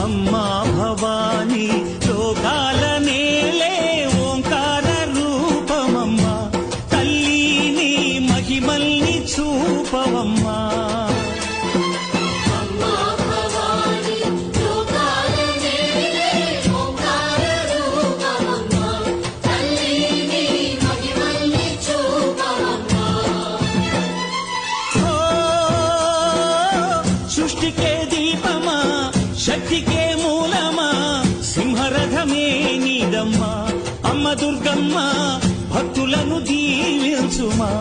అమ్మా భవానీ లోకాల నేలే ఓంకార రూపమమ్మా తల్లి మహిమల్ని చూపవమ్మా సృష్టికే దీపమా శక్తికే మూలమా సింహరథమే నీదమ్మా అమ్మ దుర్గమ్మ భక్తులను దీవించుమా